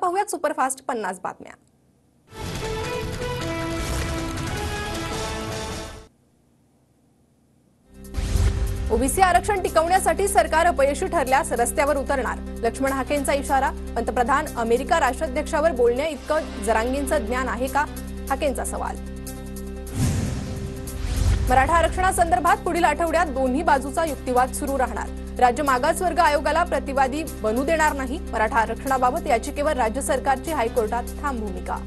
पाहूयात सुपरफास्ट 50 बातम्या। ओबीसी आरक्षण टिकवण्यासाठी सरकार अपयशी ठरल्यास रस्त्यावर उतरणार, लक्ष्मण हाकेंचा इशारा। पंतप्रधान अमेरिका राष्ट्राध्यक्षावर बोलण्या इतकं जरांगेंचं ज्ञान आहे का, हाकेंचा सवाल। मराठा आरक्षणासंदर्भात पुढील आठवड्यात दोन्ही बाजूचा युक्तिवाद सुरू राहणार, राज्य मागासवर्ग आयोगाला प्रतिवादी बनू देणार नाही। मराठा आरक्षणाबाबत याचिकेवर राज्य सरकारची हायकोर्टात ठाम भूमिका।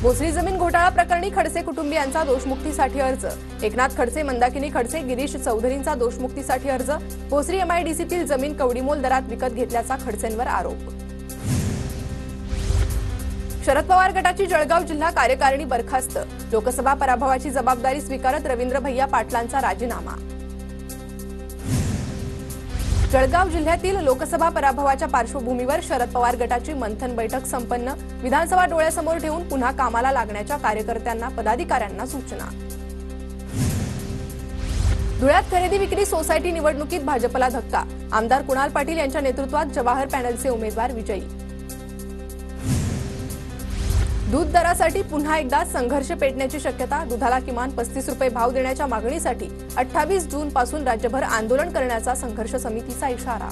भोसरी जमीन घोटाळा प्रकरणी खडसे कुटुंबियांचा दोषमुक्तीसाठी अर्ज, एकनाथ खडसे, मंदाकिनी खडसे, गिरीश चौधरींचा दोषमुक्तीसाठी अर्ज। भोसरी एमआयडीसीतील जमीन कवडीमोल दरात विकत घेतल्याचा खडसेंवर आरोप। शरद पवार गटाची जळगाव जिल्हा कार्यकारिणी बरखास्त, लोकसभा पराभवाची जबाबदारी स्वीकारत रवींद्र भैया पाटलांचा राजीनामा। जळगाव जिल्ह्यातील लोकसभा पराभवाच्या पार्श्वभूमीवर शरद पवार गटाची मंथन बैठक संपन्न, विधानसभा डोळ्यासमोर ठेवून पुन्हा कामाला लागण्याच्या कार्यकर्त्यांना पदाधिकाऱ्यांना सूचना। धुळ्यात खरेदी विक्री सोसायटी निवडणुकीत भाजपला धक्का, आमदार कुणाल पाटील यांच्या नेतृत्वात जवाहर पॅनलचे उमेदवार विजयी। दूध दरासाठी पुन्हा एकदा संघर्ष पेटण्याची शक्यता, दुधाला किमान 35 रुपये भाव देण्याच्या मागणीसाठी 28 जून पासून राज्यभर आंदोलन करण्याचा संघर्ष समितीचा इशारा।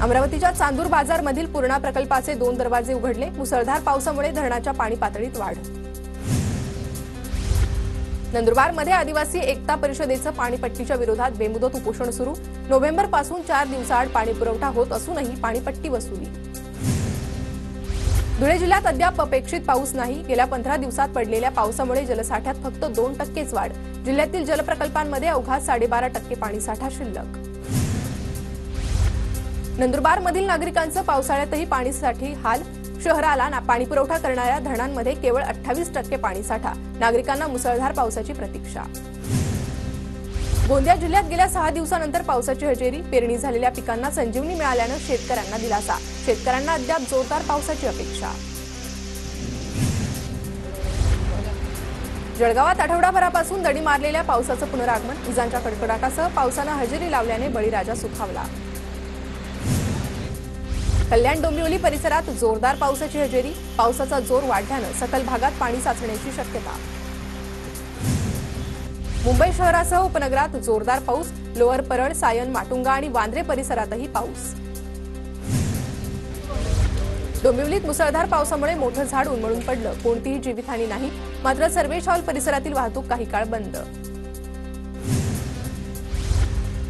अमरावतीच्या चांदूर बाजारमधील पूर्णा प्रकल्पाचे 2 दरवाजे उघडले, मुसळधार पावसामुळे धरणाच्या पाणी पातळीत वाढ। नंदुरबारमध्ये आदिवासी एकता परिषदेचं पाणीपट्टीच्या विरोधात बेमुदत उपोषण सुरू, नोव्हेंबरपासून 4 दिवसाआड पाणीपुरवठा होत असूनही पाणीपट्टी वसुली। धुळे जिल्ह्यात अद्याप अपेक्षित पाऊस नाही, गेल्या 15 दिवसात पडलेल्या पावसामुळे जलसाठ्यात फक्त 2% वाढ, जिल्ह्यातील जलप्रकल्पांमध्ये अवघा 12.5% पाणीसाठा शिल्लक। नंदुरबारमधील नागरिकांचं पावसाळ्यातही पाणीसाठी हाल, शहराला पाणीपुरवठा करणाऱ्या धरणांमध्ये केवळ 28% पाणीसाठा, नागरिकांना मुसळधार पावसाची प्रतीक्षा। गोंदिया जिल्ह्यात गेल्या 6 दिवसानंतर पावसाची हजेरी, पेरणी झालेल्या पिकांना संजीवनी मिळाल्यानं शेतकऱ्यांना दिलासा, शेतकऱ्यांना अद्याप जोरदार पावसाची अपेक्षा। जळगावात आठवडाभरापासून दडी मारलेल्या पावसाचं पुनरागमन, विजांच्या कडकडाटासह पावसानं हजेरी लावल्याने बळीराजा सुखावला। कल्याण डोंबिवली परिसरात जोरदार पावसाची हजेरी, पावसाचा जोर वाढल्यानं सकल भागात पाणी साचण्याची शक्यता। मुंबई शहरासह उपनगरात जोरदार पाऊस, लोअर परळ, सायन, माटुंगा आणि वांद्रे परिसरातही पाऊस। डोंबिवलीत मुसळधार पावसामुळे मोठं झाड उन्मळून पडलं, कोणतीही जीवितहानी नाही, मात्र सर्वेश हॉल परिसरातील वाहतूक काही काळ बंद।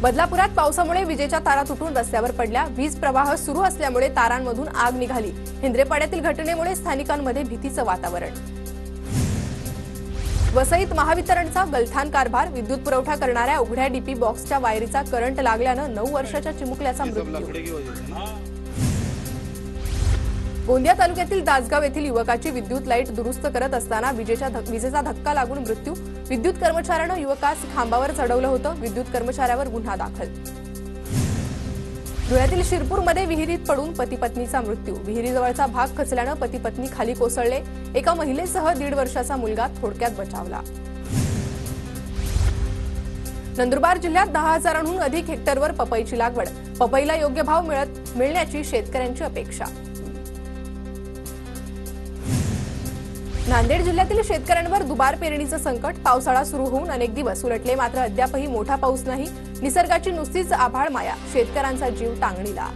बदलापुरात पावसामुळे विजेच्या तारा तुटून रस्त्यावर पडल्या, वीज प्रवाह सुरू असल्यामुळे तारांमधून आग निघाली, हिंद्रेपाड्यातील घटनेमुळे स्थानिकांमध्ये भीतीचं वातावरण। वसईत महावितरणचा गलथान कारभार, विद्युत पुरवठा करणाऱ्या उघड्या डीपी बॉक्सच्या वायरीचा करंट लागल्यानं 9 वर्षाच्या चिमुकल्याचा मृत्यू। गोंदिया तालुक्यातील दासगाव येथील युवकाची विद्युत लाईट दुरुस्त करत असताना विजेचा धक्का लागून मृत्यू, विद्युत कर्मचाऱ्यानं युवकास खांबावर चढवलं होतं, विद्युत कर्मचाऱ्यावर गुन्हा दाखल। धुळ्यातील शिरपूरमध्ये विहिरीत पडून पती पत्नीचा मृत्यू, विहिरीजवळचा भाग खचल्यानं पती पत्नी खाली कोसळले, एका महिलेसह 1.5 वर्षाचा मुलगा थोडक्यात बचावला। नंदुरबार जिल्ह्यात 10,000हून अधिक हेक्टरवर पपईची लागवड, पपईला योग्य भाव मिळण्याची शेतकऱ्यांची अपेक्षा। नांदेड जिल्ह्यातील शेतकऱ्यांवर दुबार पेरणीचं संकट, पावसाळा सुरू होऊन अनेक दिवस उलटले मात्र अद्यापही मोठा पाऊस नाही, निसर्गाची नुसतीच आभाळ माया, शेतकऱ्यांचा जीव टांगणीला।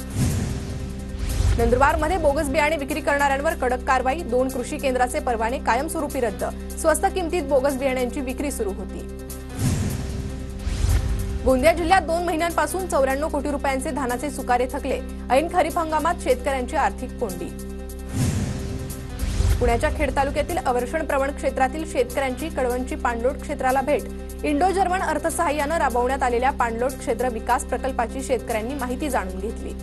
नंदुरबारमध्ये बोगस बियाणे विक्री करणाऱ्यांवर कडक कारवाई, 2 कृषी केंद्राचे परवाने कायमस्वरूपी रद्द, स्वस्त किमतीत बोगस बियाण्यांची विक्री सुरू होती। गोंदिया जिल्ह्यात 2 महिन्यांपासून 94 कोटी रुपयांचे धानाचे सुकारे थकले, ऐन खरीप हंगामात शेतकऱ्यांची आर्थिक कोंडी। पुण्याच्या खेड तालुक्यातील अवर्षण प्रवण क्षेत्रातील शेतकऱ्यांची कळवणची पाणलोट क्षेत्राला भेट, इंडो जर्मन अर्थसहाय्यानं राबवण्यात आलेल्या पाणलोट क्षेत्र विकास प्रकल्पाची शेतकऱ्यांनी माहिती जाणून घेतली।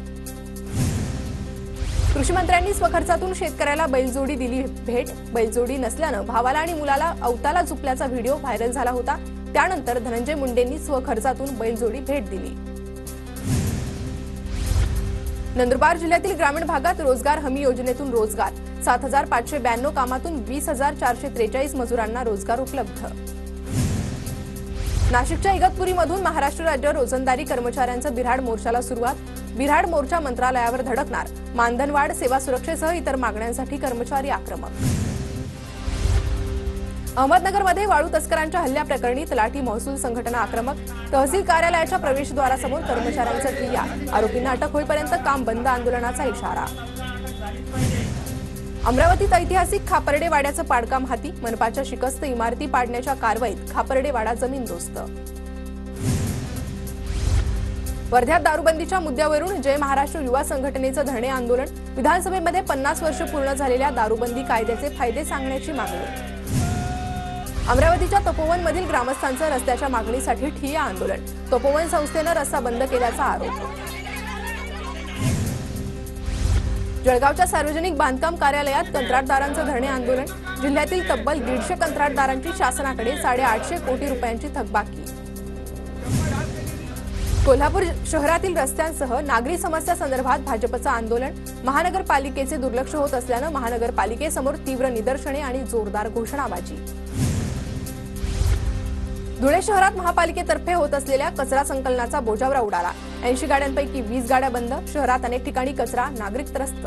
कृषी मंत्र्यांनी स्वखर्चातून शेतकऱ्याला बैलजोडी दिली भेट, बैलजोडी नसल्यानं भावाला आणि मुलाला अवताला झुपल्याचा व्हिडिओ व्हायरल झाला होता, त्यानंतर धनंजय मुंडेंनी स्वखर्चातून बैलजोडी भेट दिली। नंदुरबार जिल्ह्यातील ग्रामीण भागात रोजगार हमी योजनेतून रोजगार, 7,592 कामातून 20,443 मजुरांना रोजगार उपलब्ध। नाशिकच्या इगतपुरीमधून महाराष्ट्र राज्य रोजंदारी कर्मचाऱ्यांचा बिऱ्हाड मोर्चाला सुरुवात, बिऱ्हाड मोर्चा मंत्रालयावर धडकणार, मानधनवाढ, सेवा सुरक्षेसह इतर मागण्यांसाठी कर्मचारी आक्रमक. अहमदनगरमध्ये वाळू तस्करांच्या हल्ल्याप्रकरणी तलाठी महसूल संघटना आक्रमक, तहसील कार्यालयाच्या प्रवेशद्वारासमोर कर्मचाऱ्यांचा ठिय्या, आरोपींना अटक होईपर्यंत काम बंद, आंदोलनाचा इशारा. अमरावतीत ऐतिहासिक खापर्डे वाड्याचं पाडकाम हाती, मनपाच्या शिकस्त इमारती पाडण्याच्या कारवाईत खापर्डे वाडा जमीनदोस्त. वर्ध्यात दारूबंदीच्या मुद्द्यावरून जय महाराष्ट्र युवा संघटनेचं धरणे आंदोलन, विधानसभेमध्ये 50 वर्ष पूर्ण झालेल्या दारूबंदी कायद्याचे फायदे सांगण्याची मागणी. अमरावतीच्या तपोवनमधील ग्रामस्थांचं रस्त्याच्या मागणीसाठी ठिय्या आंदोलन, तपोवन संस्थेनं रस्ता बंद केल्याचा आरोप. जळगावच्या सार्वजनिक बांधकाम कार्यालयात कंत्राटदारांचं धरणे आंदोलन, जिल्ह्यातील तब्बल 150 कंत्राटदारांची शासनाकडे 850 कोटी रुपयांची थकबाकी. कोल्हापूर शहरातील रस्त्यांसह नागरी समस्या संदर्भात भाजपचं आंदोलन, महानगरपालिकेचे दुर्लक्ष होत असल्यानं महानगरपालिकेसमोर तीव्र निदर्शने आणि जोरदार घोषणाबाजी. धुळे शहरात महापालिकेतर्फे होत असलेल्या कचरा संकलनाचा बोजावरा उडाला, 80 गाड्यांपैकी 20 गाड्या बंद, शहरात अनेक ठिकाणी कचरा, नागरिक त्रस्त.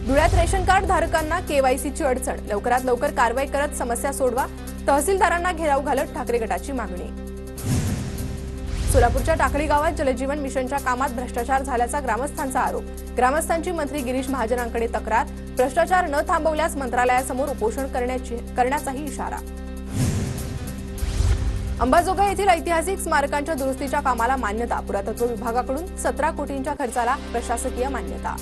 धुळ्यात रेशन कार्ड धारकांना केवायसीची अडचण, लवकरात लवकर कारवाई करत समस्या सोडवा, तहसीलदारांना घेराव घालत ठाकरे गटाची मागणी. सोलापूरच्या टाकळी गावात जलजीवन मिशनच्या कामात भ्रष्टाचार झाल्याचा ग्रामस्थांचा आरोप, ग्रामस्थांची मंत्री गिरीश महाजनांकडे तक्रार, भ्रष्टाचार न थांबवल्यास मंत्रालयासमोर उपोषण करण्याचाही इशारा. अंबाजोगाई येथील ऐतिहासिक स्मारकांच्या दुरुस्तीच्या कामाला मान्यता, पुरातत्व विभागाकडून 17 कोटींच्या खर्चाला प्रशासकीय मान्यता.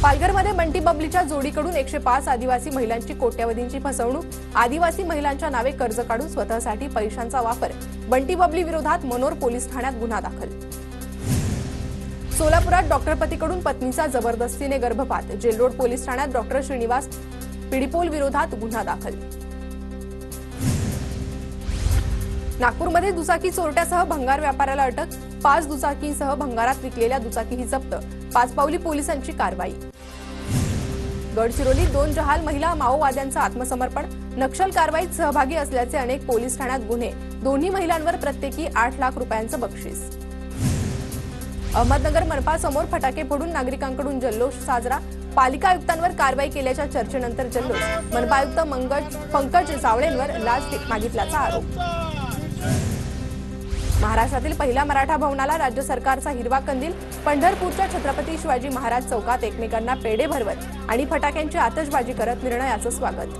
पालघरमध्ये बंटी बबलीच्या जोडीकडून 105 आदिवासी महिलांची कोट्यवधींची फसवणूक, आदिवासी महिलांच्या नावे कर्ज काढून स्वतःसाठी पैशांचा वापर, बंटी बबली विरोधात मनोर पोलीस ठाण्यात गुन्हा दाखल. सोलापुरात डॉक्टरपतीकडून पत्नीचा जबरदस्तीने गर्भपात, जेलरोड पोलीस ठाण्यात डॉक्टर श्रीनिवास पिडिपोल विरोधात गुन्हा दाखल. नागपूरमध्ये दुचाकी चोरट्यासह भंगार व्यापाऱ्याला अटक, 5 दुचाकींसह भंगारात विकलेल्या दुचाकीही जप्त, पाचपावली पोलिसांची कारवाई. गडचिरोलीत 2 जहाल महिला माओवाद्यांचं आत्मसमर्पण, नक्षल कारवाईत सहभागी असल्याचे अनेक पोलीस ठाण्यात गुन्हे, दोन्ही महिलांवर प्रत्येकी 8 लाख रुपयांचं बक्षीस. अहमदनगर मनपासमोर फटाके फोडून नागरिकांकडून जल्लोष साजरा, पालिका आयुक्तांवर कारवाई केल्याच्या चर्चेनंतर जल्लोष, मनपा आयुक्त पंकज जावळेंवर लाच मागितल्याचा आरोप. महाराष्ट्रातील पहिल्या मराठा भवनाला राज्य सरकारचा हिरवा कंदील, पंढरपूरच्या छत्रपती शिवाजी महाराज चौकात एकमेकांना पेढे भरवत आणि फटाक्यांची आतषबाजी करत निर्णयाचं स्वागत.